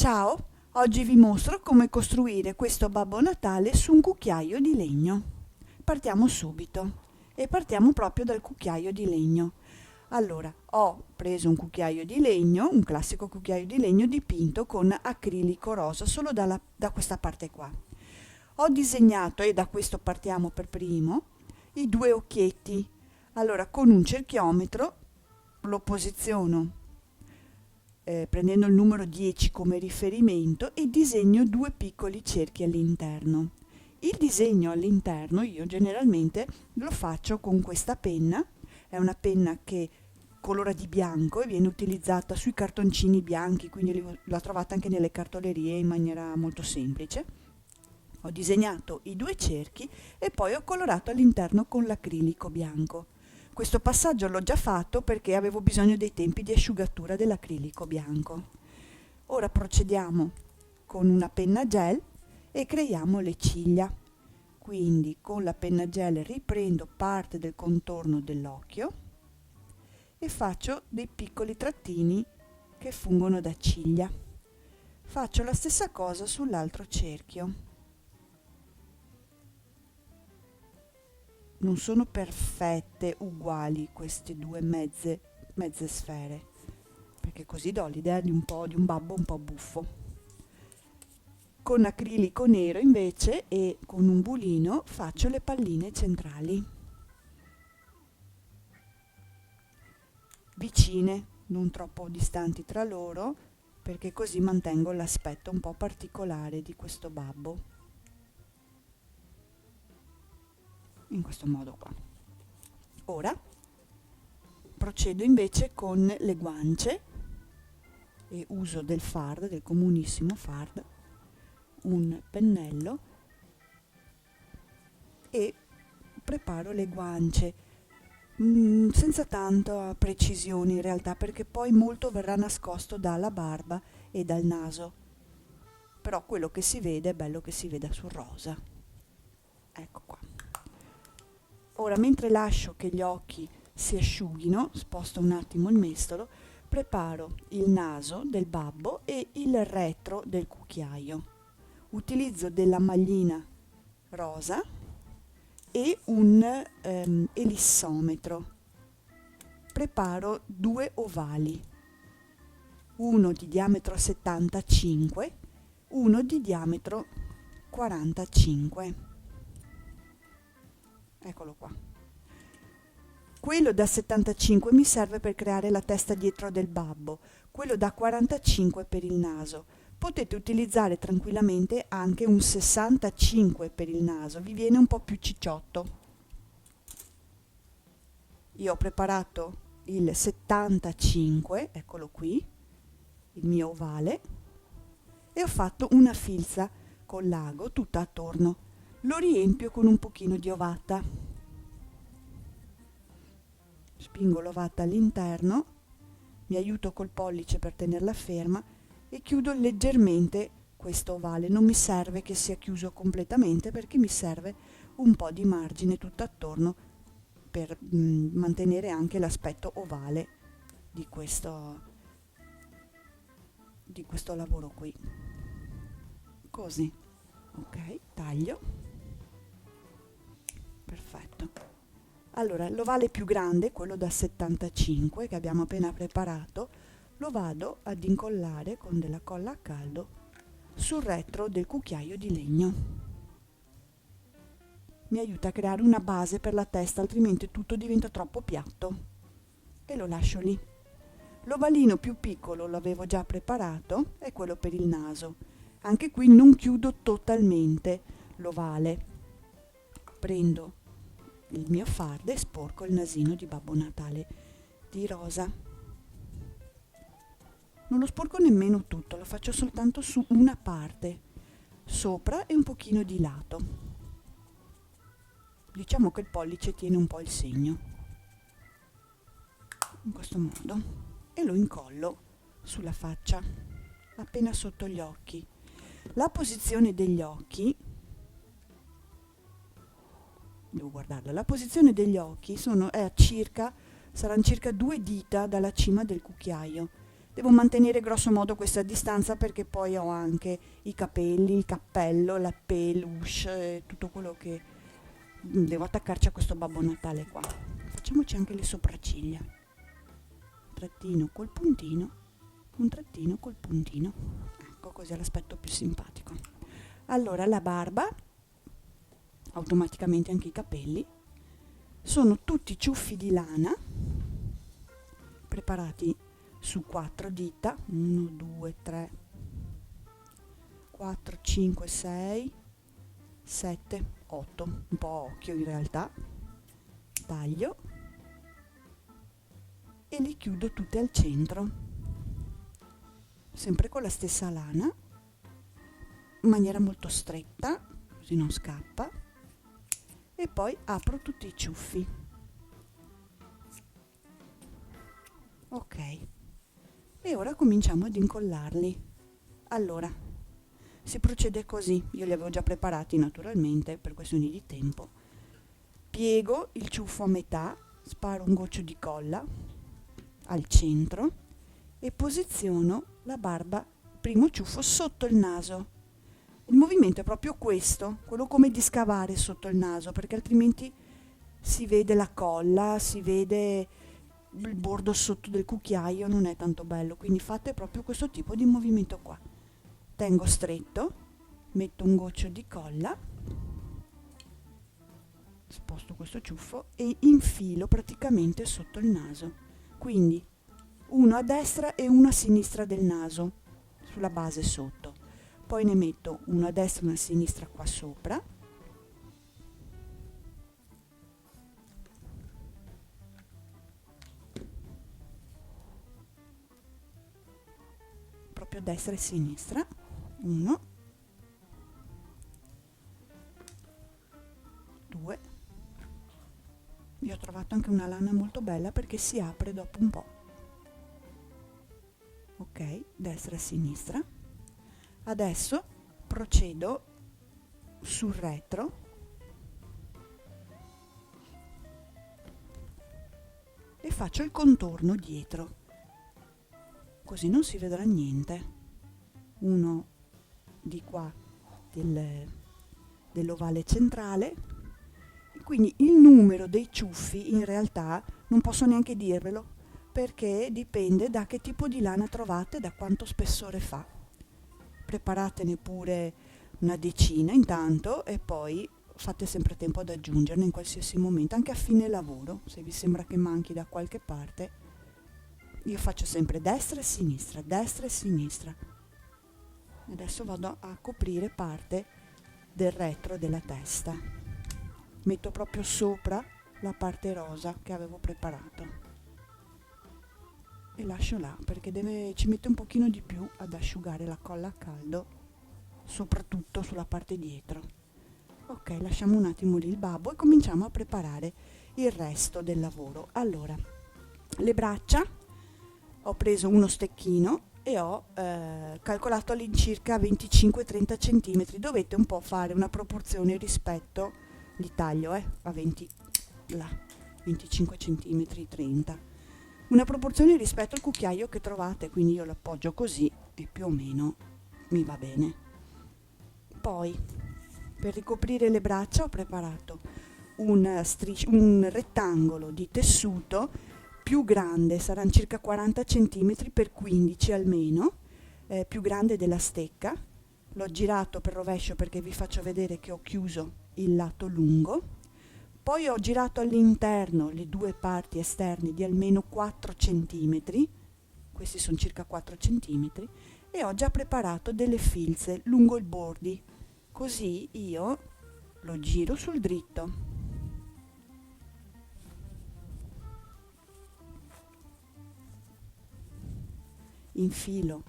Ciao, oggi vi mostro come costruire questo Babbo Natale su un cucchiaio di legno. Partiamo subito e partiamo proprio dal cucchiaio di legno. Allora, ho preso un cucchiaio di legno, un classico cucchiaio di legno dipinto con acrilico rosa, solo da questa parte qua. Ho disegnato, e da questo partiamo per primo, i due occhietti. Allora, con un cerchiometro lo posiziono prendendo il numero 10 come riferimento e disegno due piccoli cerchi all'interno. Il disegno all'interno io generalmente lo faccio con questa penna, è una penna che colora di bianco e viene utilizzata sui cartoncini bianchi, quindi la trovate anche nelle cartolerie in maniera molto semplice. Ho disegnato i due cerchi e poi ho colorato all'interno con l'acrilico bianco. Questo passaggio l'ho già fatto perché avevo bisogno dei tempi di asciugatura dell'acrilico bianco. Ora procediamo con una penna gel e creiamo le ciglia. Quindi con la penna gel riprendo parte del contorno dell'occhio e faccio dei piccoli trattini che fungono da ciglia. Faccio la stessa cosa sull'altro cerchio. Non sono perfette, uguali queste due mezze sfere, perché così do l'idea di un babbo un po' buffo. Con acrilico nero invece e con un bulino faccio le palline centrali, vicine, non troppo distanti tra loro, perché così mantengo l'aspetto un po' particolare di questo babbo. In questo modo qua. Ora procedo invece con le guance e uso del fard, del comunissimo fard, un pennello e preparo le guance senza tanta precisione in realtà, perché poi molto verrà nascosto dalla barba e dal naso, però quello che si vede è bello che si veda sul rosa. Ecco qua. Ora, mentre lascio che gli occhi si asciughino, sposto un attimo il mestolo, preparo il naso del babbo e il retro del cucchiaio. Utilizzo della maglina rosa e un elissometro. Preparo due ovali, uno di diametro 75, uno di diametro 45. Eccolo qua. Quello da 75 mi serve per creare la testa dietro del babbo, quello da 45 per il naso. Potete utilizzare tranquillamente anche un 65 per il naso, vi viene un po' più cicciotto. Io ho preparato il 75, eccolo qui, il mio ovale, e ho fatto una filza con l'ago tutta attorno. Lo riempio con un pochino di ovata. Spingo l'ovata all'interno, mi aiuto col pollice per tenerla ferma e chiudo leggermente questo ovale. Non mi serve che sia chiuso completamente perché mi serve un po' di margine tutto attorno per mantenere anche l'aspetto ovale di questo lavoro qui. Così. Ok, taglio. Perfetto. Allora, l'ovale più grande, quello da 75 che abbiamo appena preparato, lo vado ad incollare con della colla a caldo sul retro del cucchiaio di legno. Mi aiuta a creare una base per la testa, altrimenti tutto diventa troppo piatto. E lo lascio lì. L'ovalino più piccolo l'avevo già preparato, è quello per il naso. Anche qui non chiudo totalmente l'ovale. Prendo il mio fard e sporco il nasino di Babbo Natale di rosa. Non lo sporco nemmeno tutto, lo faccio soltanto su una parte, sopra e un pochino di lato. Diciamo che il pollice tiene un po' il segno. In questo modo. E lo incollo sulla faccia, appena sotto gli occhi. La posizione degli occhi, devo guardarla, la posizione degli occhi saranno circa 2 dita dalla cima del cucchiaio, Devo mantenere grosso modo questa distanza perché poi ho anche i capelli, il cappello, la peluche, tutto quello che devo attaccarci a questo Babbo Natale qua. Facciamoci anche le sopracciglia. Un trattino col puntino, un trattino col puntino. Ecco, così è l'aspetto più simpatico. Allora la barba, automaticamente anche i capelli, sono tutti ciuffi di lana preparati su 4 dita, 1, 2, 3, 4, 5, 6, 7, 8, un po' a occhio in realtà. Taglio e li chiudo tutte al centro, sempre con la stessa lana, in maniera molto stretta, così non scappa, e poi apro tutti i ciuffi. Ok, e ora cominciamo ad incollarli. Allora, si procede così, io li avevo già preparati naturalmente per questioni di tempo. Piego il ciuffo a metà, sparo un goccio di colla al centro e posiziono la barba, primo ciuffo, sotto il naso. Il movimento è proprio questo, quello come di scavare sotto il naso, perché altrimenti si vede la colla, si vede il bordo sotto del cucchiaio, non è tanto bello, quindi fate proprio questo tipo di movimento qua. Tengo stretto, metto un goccio di colla, sposto questo ciuffo e infilo praticamente sotto il naso, quindi uno a destra e uno a sinistra del naso, sulla base sotto. Poi ne metto uno a destra e uno a sinistra qua sopra. Proprio destra e sinistra. 1, 2. Io ho trovato anche una lana molto bella perché si apre dopo un po'. Ok, destra e sinistra. Adesso procedo sul retro e faccio il contorno dietro, così non si vedrà niente. Uno di qua dell'ovale centrale, quindi il numero dei ciuffi in realtà non posso neanche dirvelo perché dipende da che tipo di lana trovate, da quanto spessore fa. Preparatene pure una decina intanto e poi fate sempre tempo ad aggiungerne in qualsiasi momento, anche a fine lavoro, se vi sembra che manchi da qualche parte. Io faccio sempre destra e sinistra, destra e sinistra. Adesso vado a coprire parte del retro della testa. Metto proprio sopra la parte rosa che avevo preparato. E lascio là perché ci mette un pochino di più ad asciugare la colla a caldo, soprattutto sulla parte dietro. Ok, lasciamo un attimo lì il babbo e cominciamo a preparare il resto del lavoro. Allora, le braccia, ho preso uno stecchino e ho calcolato all'incirca 25-30 cm. Dovete un po' fare una proporzione rispetto di taglio, a 20, là, 25 cm, 30. Una proporzione rispetto al cucchiaio che trovate, quindi io lo appoggio così e più o meno mi va bene. Poi, per ricoprire le braccia ho preparato un rettangolo di tessuto più grande, saranno circa 40 cm per 15 almeno, più grande della stecca. L'ho girato per rovescio perché vi faccio vedere che ho chiuso il lato lungo. Poi ho girato all'interno le due parti esterne di almeno 4 cm, questi sono circa 4 cm, e ho già preparato delle filze lungo i bordi, così io lo giro sul dritto. Infilo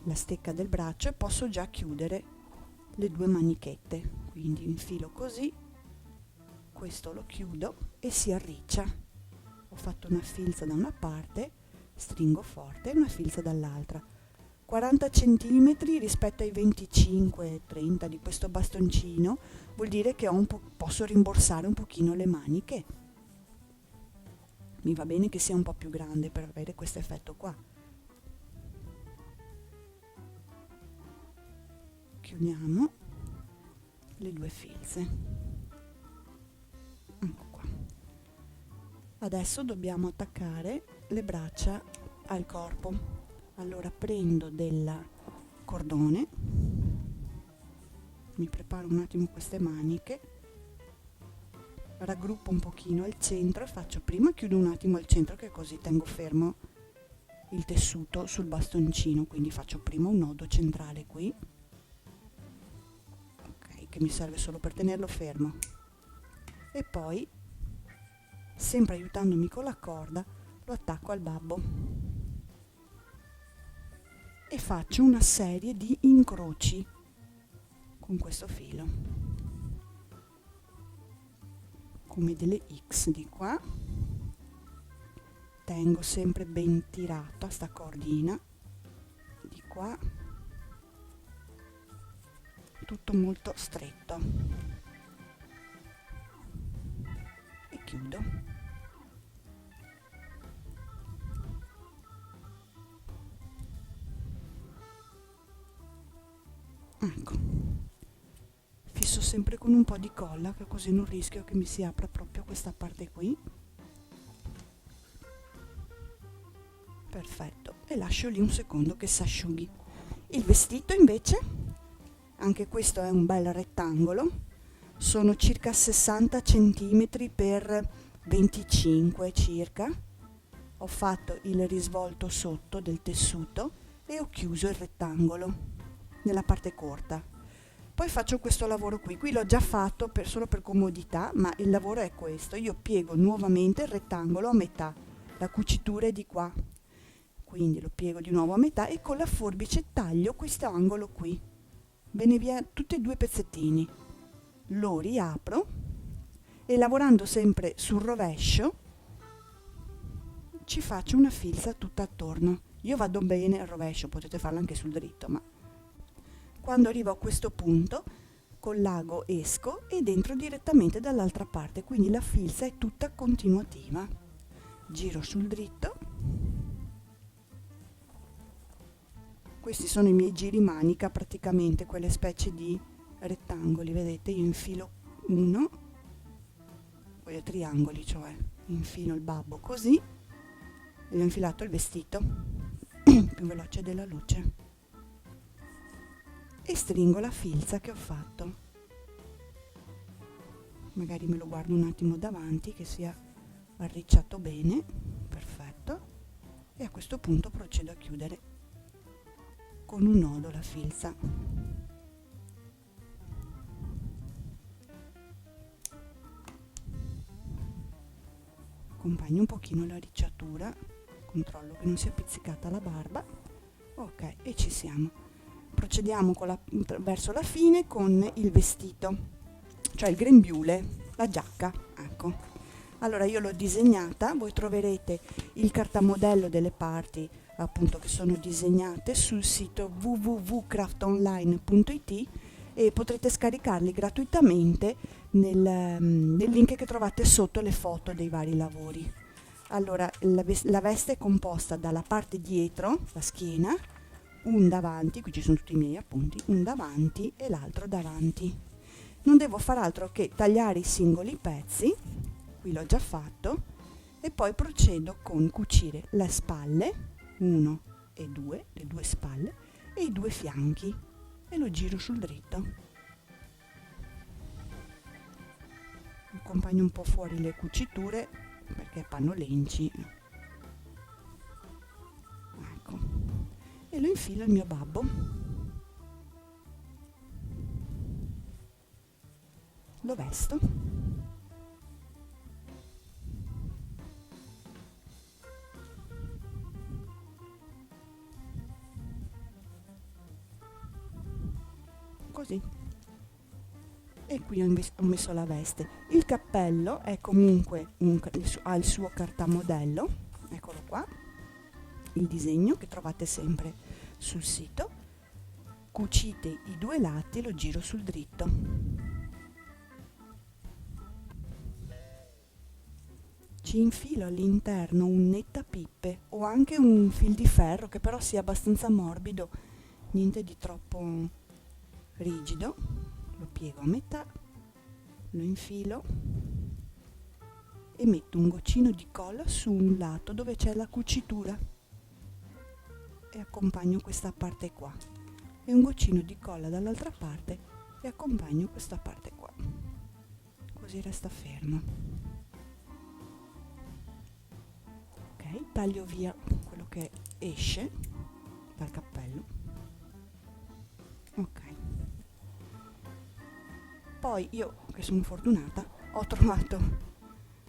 la stecca del braccio e posso già chiudere le due manichette, quindi infilo così. Questo lo chiudo e si arriccia. Ho fatto una filza da una parte, stringo forte e una filza dall'altra. 40 cm rispetto ai 25-30 di questo bastoncino vuol dire che posso rimborsare un pochino le maniche. Mi va bene che sia un po' più grande per avere questo effetto qua. chiudiamo le due filze. Ecco qua. Adesso dobbiamo attaccare le braccia al corpo. Allora prendo del cordone, mi preparo un attimo queste maniche, raggruppo un pochino al centro e faccio prima, chiudo un attimo al centro, che così tengo fermo il tessuto sul bastoncino, quindi faccio prima un nodo centrale qui, ok, che mi serve solo per tenerlo fermo, e poi, sempre aiutandomi con la corda, lo attacco al babbo e faccio una serie di incroci con questo filo, come delle X di qua. Tengo sempre ben tirato a sta cordina di qua, tutto molto stretto, e chiudo. Ecco, fisso sempre con un po' di colla, che così non rischio che mi si apra proprio questa parte qui. Perfetto, e lascio lì un secondo che si asciughi. Il vestito invece, anche questo è un bel rettangolo, sono circa 60 cm per 25 circa. Ho fatto il risvolto sotto del tessuto e ho chiuso il rettangolo nella parte corta. Poi faccio questo lavoro qui l'ho già fatto solo per comodità, ma il lavoro è questo: io piego nuovamente il rettangolo a metà, la cucitura è di qua, quindi lo piego di nuovo a metà e con la forbice taglio questo angolo qui, bene via tutti e due pezzettini, lo riapro e, lavorando sempre sul rovescio, ci faccio una filza tutta attorno. Io vado bene al rovescio, potete farlo anche sul dritto, ma quando arrivo a questo punto col l'ago esco ed entro direttamente dall'altra parte, quindi la filza è tutta continuativa. Giro sul dritto. Questi sono i miei giri manica, praticamente quelle specie di rettangoli, vedete? Io infilo uno, poi triangoli, cioè infilo il babbo così, e ho infilato il vestito più veloce della luce e stringo la filza che ho fatto. Magari me lo guardo un attimo davanti che sia arricciato bene, perfetto, e a questo punto procedo a chiudere con un nodo la filza. Accompagno un pochino la ricciatura, controllo che non sia pizzicata la barba, ok, e ci siamo. Procediamo verso la fine con il vestito, cioè il grembiule, la giacca, ecco. Allora io l'ho disegnata, voi troverete il cartamodello delle parti appunto che sono disegnate sul sito www.craftonline.it e potrete scaricarli gratuitamente nel link che trovate sotto le foto dei vari lavori. Allora la veste è composta dalla parte dietro, la schiena, un davanti, qui ci sono tutti i miei appunti, un davanti e l'altro davanti. Non devo far altro che tagliare i singoli pezzi, qui l'ho già fatto, e poi procedo con cucire le spalle, 1 e 2, le due spalle e i due fianchi, e lo giro sul dritto. Accompagno un po' fuori le cuciture perché pannolenci, ecco, e lo infilo il mio babbo, lo vesto, così, e qui ho messo la veste. Il cappello è comunque ha il suo cartamodello, eccolo qua, il disegno che trovate sempre sul sito. Cucite i due lati e lo giro sul dritto. Ci infilo all'interno un nettapippe o anche un fil di ferro che però sia abbastanza morbido, niente di troppo rigido, lo piego a metà, lo infilo e metto un goccino di colla su un lato dove c'è la cucitura e accompagno questa parte qua, e un goccino di colla dall'altra parte e accompagno questa parte qua, così resta fermo. Ok, taglio via quello che esce dal cappello. Ok, poi io, che sono fortunata, ho trovato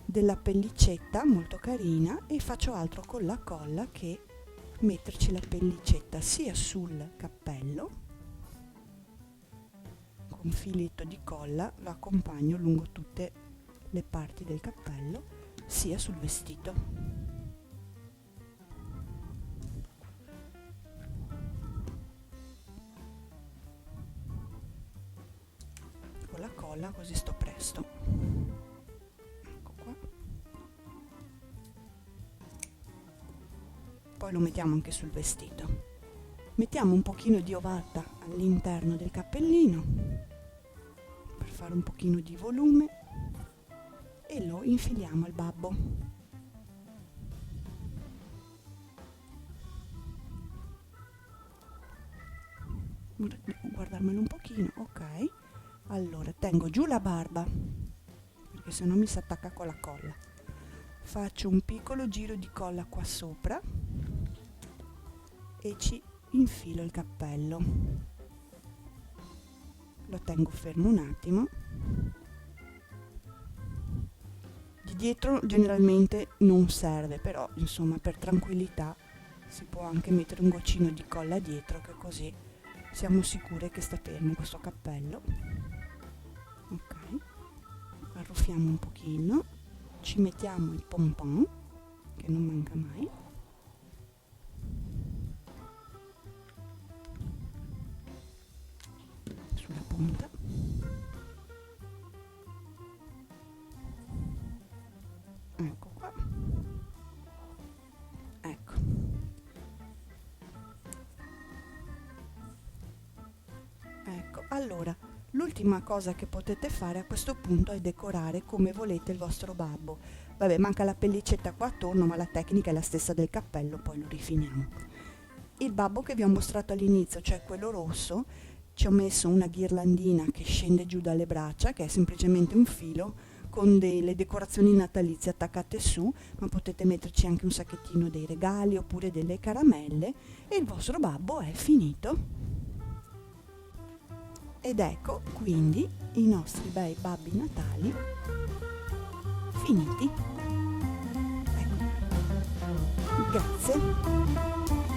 della pellicetta molto carina e faccio altro con la colla che metterci la pellicetta sia sul cappello, con un filetto di colla lo accompagno lungo tutte le parti del cappello, sia sul vestito. Con la colla così sto presto. Ecco qua. Poi lo mettiamo anche sul vestito. Mettiamo un pochino di ovata all'interno del cappellino per fare un pochino di volume e lo infiliamo al babbo. Guardarmelo un pochino, ok. Allora tengo giù la barba perché sennò mi si attacca con la colla. Faccio un piccolo giro di colla qua sopra e ci infilo il cappello, lo tengo fermo un attimo. Di dietro generalmente non serve, però insomma per tranquillità si può anche mettere un goccino di colla dietro, che così siamo sicure che sta fermo questo cappello. Ok, arruffiamo un pochino, ci mettiamo il pompon che non manca mai. Sulla punta. Ecco qua. Ecco. Ecco, allora, l'ultima cosa che potete fare a questo punto è decorare come volete il vostro babbo. Vabbè, manca la pellicetta qua attorno, ma la tecnica è la stessa del cappello, poi lo rifiniamo. Il babbo che vi ho mostrato all'inizio, cioè quello rosso, ci ho messo una ghirlandina che scende giù dalle braccia, che è semplicemente un filo con delle decorazioni natalizie attaccate su, ma potete metterci anche un sacchettino dei regali oppure delle caramelle e il vostro babbo è finito. Ed ecco quindi i nostri bei babbi natali finiti. Ecco. Grazie.